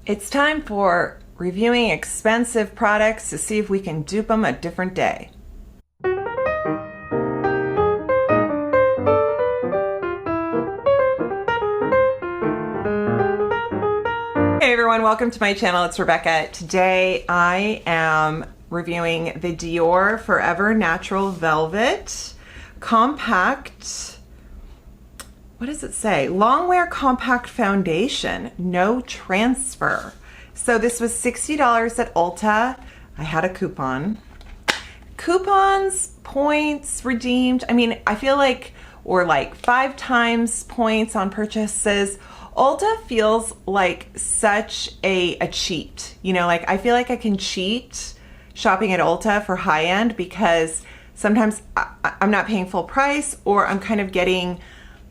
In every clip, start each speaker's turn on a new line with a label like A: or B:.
A: It's time for reviewing expensive products to see if we can dupe them a different day. Hey everyone, welcome to my channel. It's Rebecca. Today I am reviewing the Dior Forever Natural Velvet Compact. What does it say? Longwear Compact Foundation, no transfer. So this was $60 at Ulta. I had a coupon. Coupons, points, redeemed. I mean, I feel like, or like 5 times points on purchases. Ulta feels like such a cheat. You know, like I feel like I can cheat shopping at Ulta for high end because sometimes I'm not paying full price, or I'm kind of getting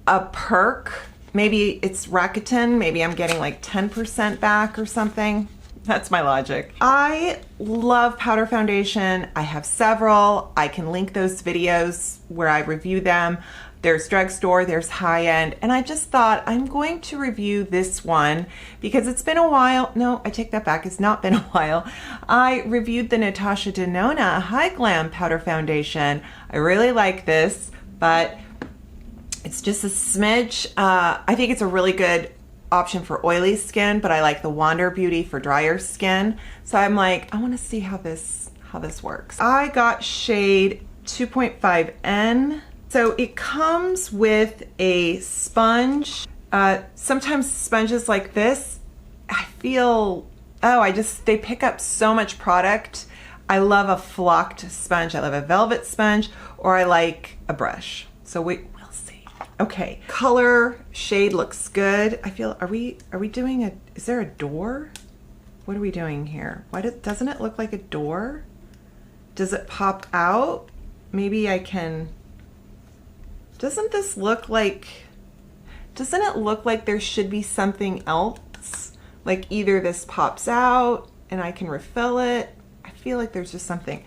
A: a perk. Maybe it's Rakuten, maybe I'm getting like 10% back or something. That's my logic. I love powder foundation. I have several. I can link those videos where I review them. There's drugstore, there's high end, and I just thought I'm going to review this one because it's been a while. No, I take that back. It's not been a while. I reviewed the Natasha Denona High Glam Powder Foundation. I really like this, but it's just a smidge. I think it's a really good option for oily skin, but I like the Wander Beauty for drier skin. So I'm like, I want to see how this works. I got shade 2.5N. So it comes with a sponge. Sometimes sponges like this, I feel, they pick up so much product. I love a flocked sponge. I love a velvet sponge, or I like a brush. So we'll see. Okay, color, shade looks good. I feel, are we doing is there a door? What are we doing here? Doesn't it look like a door? Does it pop out? Maybe I can, doesn't it look like there should be something else? Like either this pops out and I can refill it. I feel like there's just something.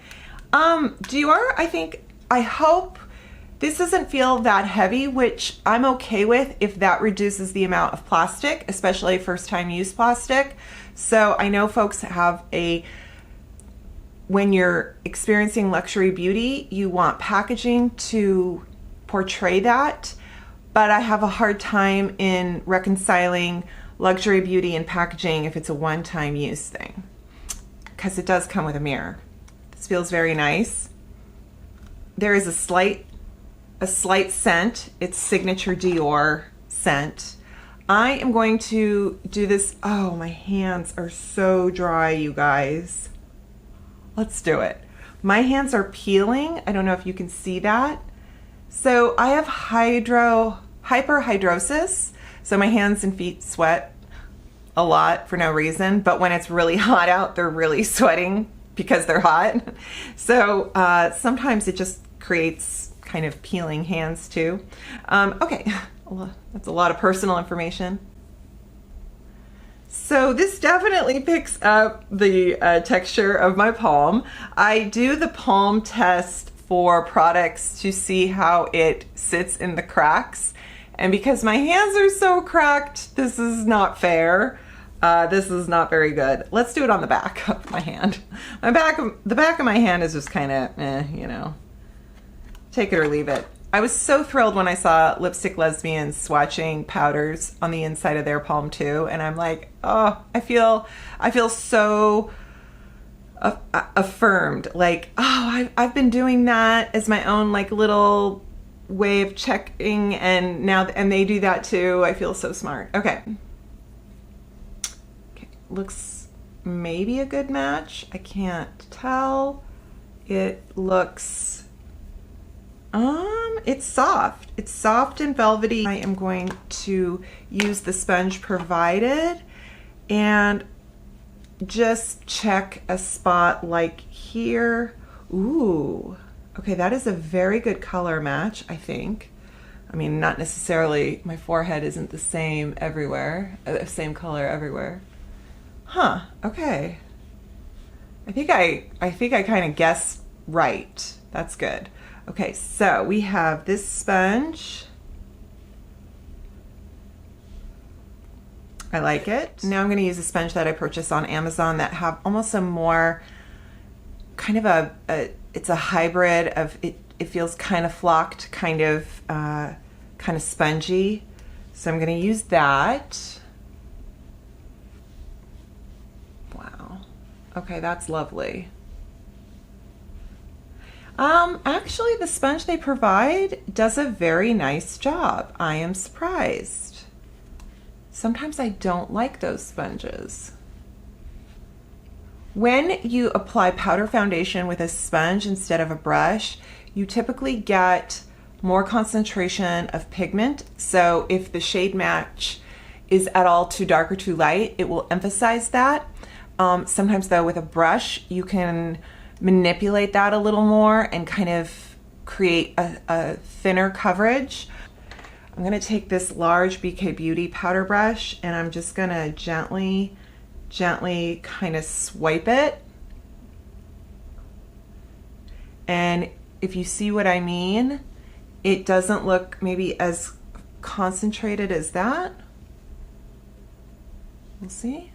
A: Dior, I hope this doesn't feel that heavy, which I'm okay with if that reduces the amount of plastic, especially first time use plastic. So I know folks have when you're experiencing luxury beauty, you want packaging to portray that, but I have a hard time in reconciling luxury beauty and packaging if it's a one-time use thing, because it does come with a mirror. This feels very nice. There is a slight scent. It's signature Dior scent. I am going to do this. Oh, my hands are so dry, you guys. Let's do it. My hands are peeling. I don't know if you can see that. So I have hyperhidrosis. So my hands and feet sweat a lot for no reason, but when it's really hot out, they're really sweating because they're hot. So sometimes it just creates kind of peeling hands too. Okay, that's a lot of personal information. So this definitely picks up the texture of my palm. I do the palm test for products to see how it sits in the cracks. And because my hands are so cracked, this is not fair. This is not very good. Let's do it on the back of my hand. The back of my hand is just kind of, you know, take it or leave it. I was so thrilled when I saw Lipstick Lesbians swatching powders on the inside of their palm too. And I'm like, oh, I feel so affirmed. Like, oh, I've been doing that as my own like little way of checking, and now they do that too. I feel so smart. Okay, looks maybe a good match. I can't tell. It looks it's soft. It's soft and velvety. I am going to use the sponge provided and just check a spot like here. Ooh, okay, that is a very good color match, I think. I mean, not necessarily, my forehead isn't the same everywhere, same color everywhere. Huh, okay. I think I kind of guessed right. That's good. Okay, so we have this sponge. I like it. Now I'm going to use a sponge that I purchased on Amazon that have almost a more kind of it's a hybrid of it feels kind of flocked, kind of spongy. So I'm going to use that. Wow. Okay, that's lovely. Actually, the sponge they provide does a very nice job. I am surprised. Sometimes I don't like those sponges. When you apply powder foundation with a sponge instead of a brush, you typically get more concentration of pigment. So if the shade match is at all too dark or too light, it will emphasize that. Sometimes though, with a brush, you can manipulate that a little more and kind of create a thinner coverage. I'm gonna take this large BK Beauty powder brush and I'm just gonna gently kind of swipe it. And if you see what I mean, it doesn't look maybe as concentrated as that. We'll see.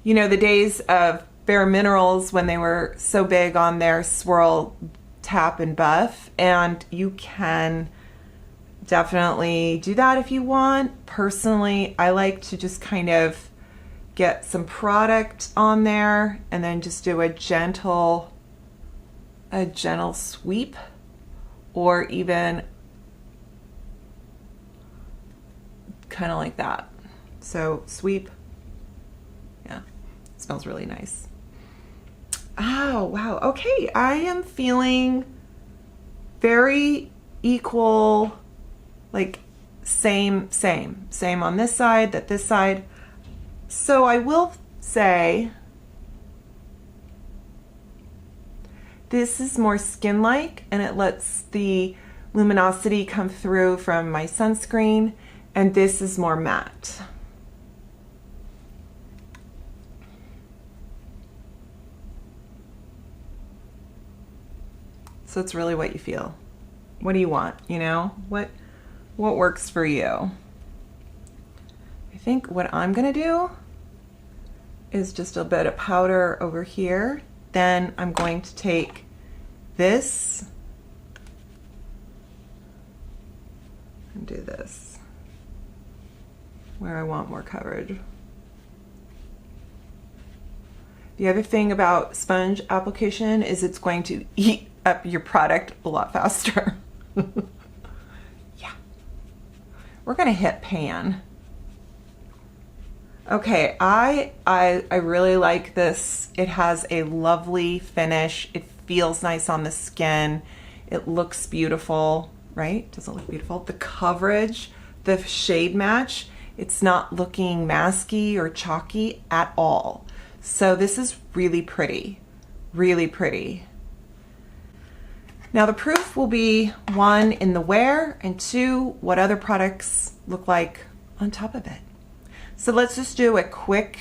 A: You know, the days of Bare Minerals when they were so big on their swirl, tap, and buff, and you can definitely do that if you want. Personally, I like to just kind of get some product on there and then just do a gentle sweep, or even kind of like that. So sweep, yeah, it smells really nice. Oh, wow. Okay, I am feeling very equal, like same on this side, this side. So I will say this is more skin-like and it lets the luminosity come through from my sunscreen, and this is more matte. So it's really what you feel. What do you want, you know? What works for you? I think what I'm gonna do is just a bit of powder over here. Then I'm going to take this and do this where I want more coverage. The other thing about sponge application is it's going to eat up your product a lot faster. Yeah. We're gonna hit pan. Okay, I really like this. It has a lovely finish. It feels nice on the skin. It looks beautiful, right? Does it look beautiful? The coverage, the shade match, it's not looking masky or chalky at all. So this is really pretty, really pretty. Now the proof will be 1 in the wear and 2 what other products look like on top of it. So let's just do a quick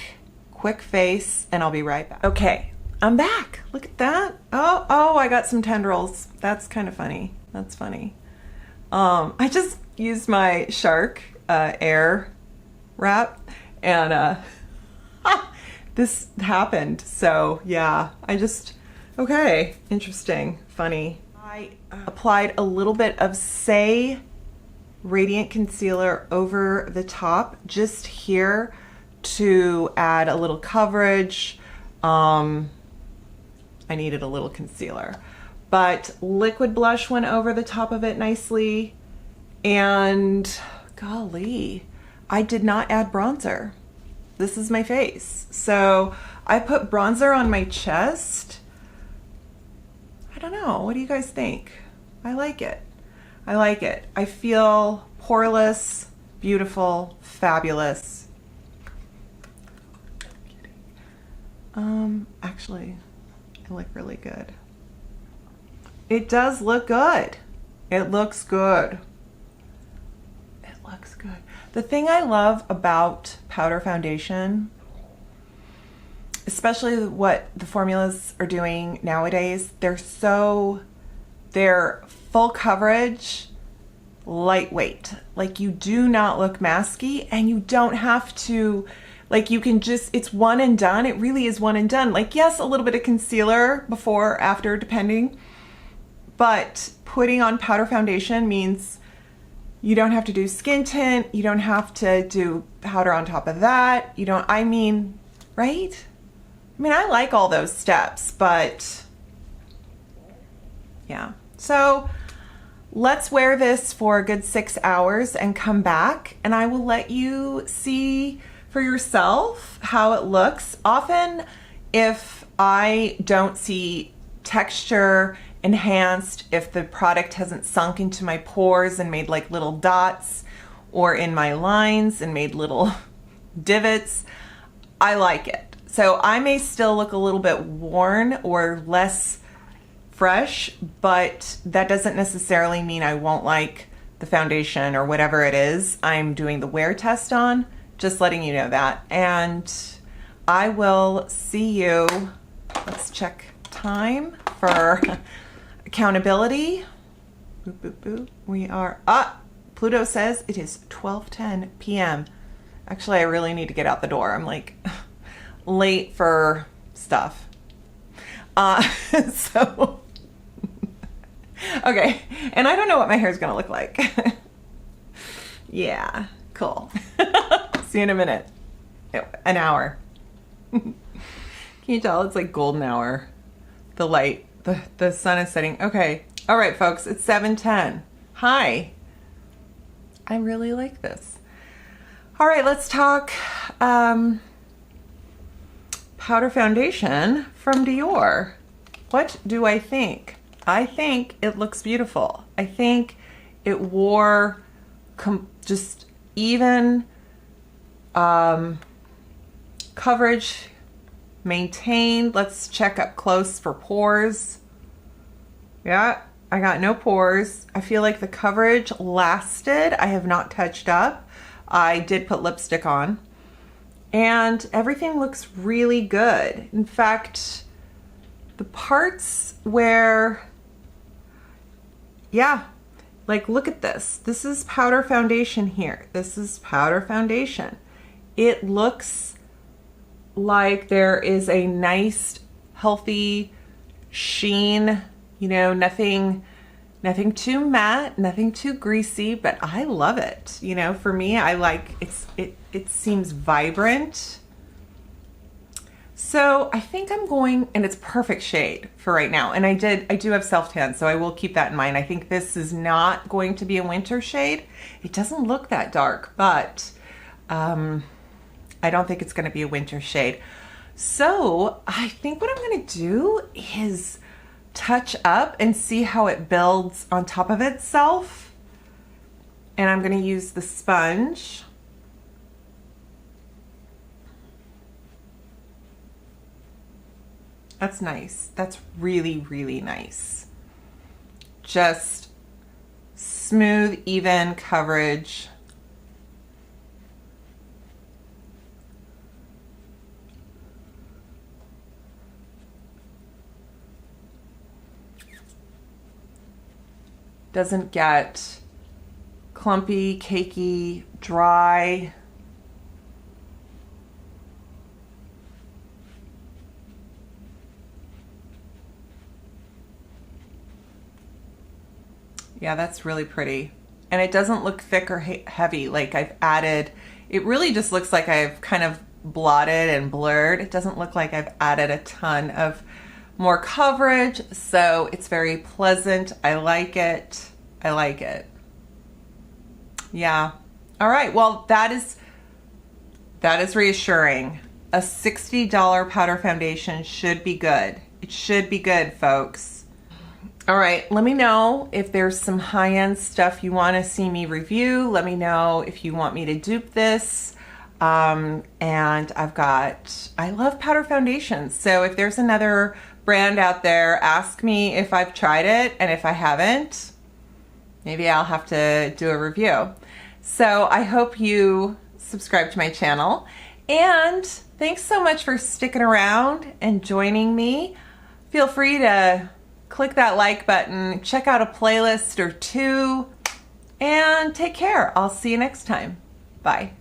A: face and I'll be right back. Okay, I'm back. Look at that. Oh, I got some tendrils. That's kind of funny. That's funny. I just used my Shark air wrap and this happened. So yeah, okay, interesting, funny. I applied a little bit of Say Radiant Concealer over the top, just here to add a little coverage. I needed a little concealer, but liquid blush went over the top of it nicely. And golly, I did not add bronzer. This is my face. So I put bronzer on my chest. I don't know, what do you guys think? I like it. I like it. I feel poreless, beautiful, fabulous. Actually, I look really good. It does look good. It looks good. It looks good. The thing I love about powder foundation, especially what the formulas are doing nowadays, they're full coverage lightweight. Like, you do not look masky, and you don't have to, like, you can just, it's one and done. It really is one and done. Like, yes, a little bit of concealer before, after, depending, but putting on powder foundation means you don't have to do skin tint. You don't have to do powder on top of that. You don't, I mean, right? I mean, I like all those steps, but yeah. So let's wear this for a good 6 hours and come back, and I will let you see for yourself how it looks. Often, if I don't see texture enhanced, if the product hasn't sunk into my pores and made like little dots, or in my lines and made little divots, I like it. So I may still look a little bit worn or less fresh, but that doesn't necessarily mean I won't like the foundation or whatever it is I'm doing the wear test on. Just letting you know that. And I will see you. Let's check time for accountability. Boop, boop, boop. We are, Pluto says it is 12:10 p.m. Actually, I really need to get out the door. I'm like late for stuff. So, okay. And I don't know what my hair is going to look like. Yeah, cool. See you in a minute. An hour. Can you tell? It's like golden hour. The light, the sun is setting. Okay. All right, folks, it's 7:10. Hi. I really like this. All right, let's talk powder foundation from Dior. What do I think? I think it looks beautiful. I think it wore just even coverage maintained. Let's check up close for pores. Yeah, I got no pores. I feel like the coverage lasted. I have not touched up. I did put lipstick on, and everything looks really good. In fact, the parts where, yeah, like look at this. This is powder foundation here. This is powder foundation. It looks like there is a nice, healthy sheen, you know, nothing too matte, nothing too greasy, but I love it. You know, for me, I like it seems vibrant. So I think I'm going, and it's perfect shade for right now. And I do have self-tan, so I will keep that in mind. I think this is not going to be a winter shade. It doesn't look that dark, but I don't think it's going to be a winter shade. So I think what I'm going to do is touch up and see how it builds on top of itself. And I'm going to use the sponge. That's nice. That's really, really nice. Just smooth, even coverage. Doesn't get clumpy, cakey, dry. Yeah, that's really pretty. And it doesn't look thick or heavy. Like I've added, it really just looks like I've kind of blotted and blurred. It doesn't look like I've added a ton of more coverage. So it's very pleasant. I like it. I like it. Yeah. All right. Well, that is reassuring. A $60 powder foundation should be good. It should be good, folks. All right, let me know if there's some high-end stuff you want to see me review. Let me know if you want me to dupe this. And I love powder foundations. So if there's another brand out there, ask me if I've tried it. And if I haven't, maybe I'll have to do a review. So I hope you subscribe to my channel. And thanks so much for sticking around and joining me. Feel free to click that like button, check out a playlist or two and take care. I'll see you next time. Bye.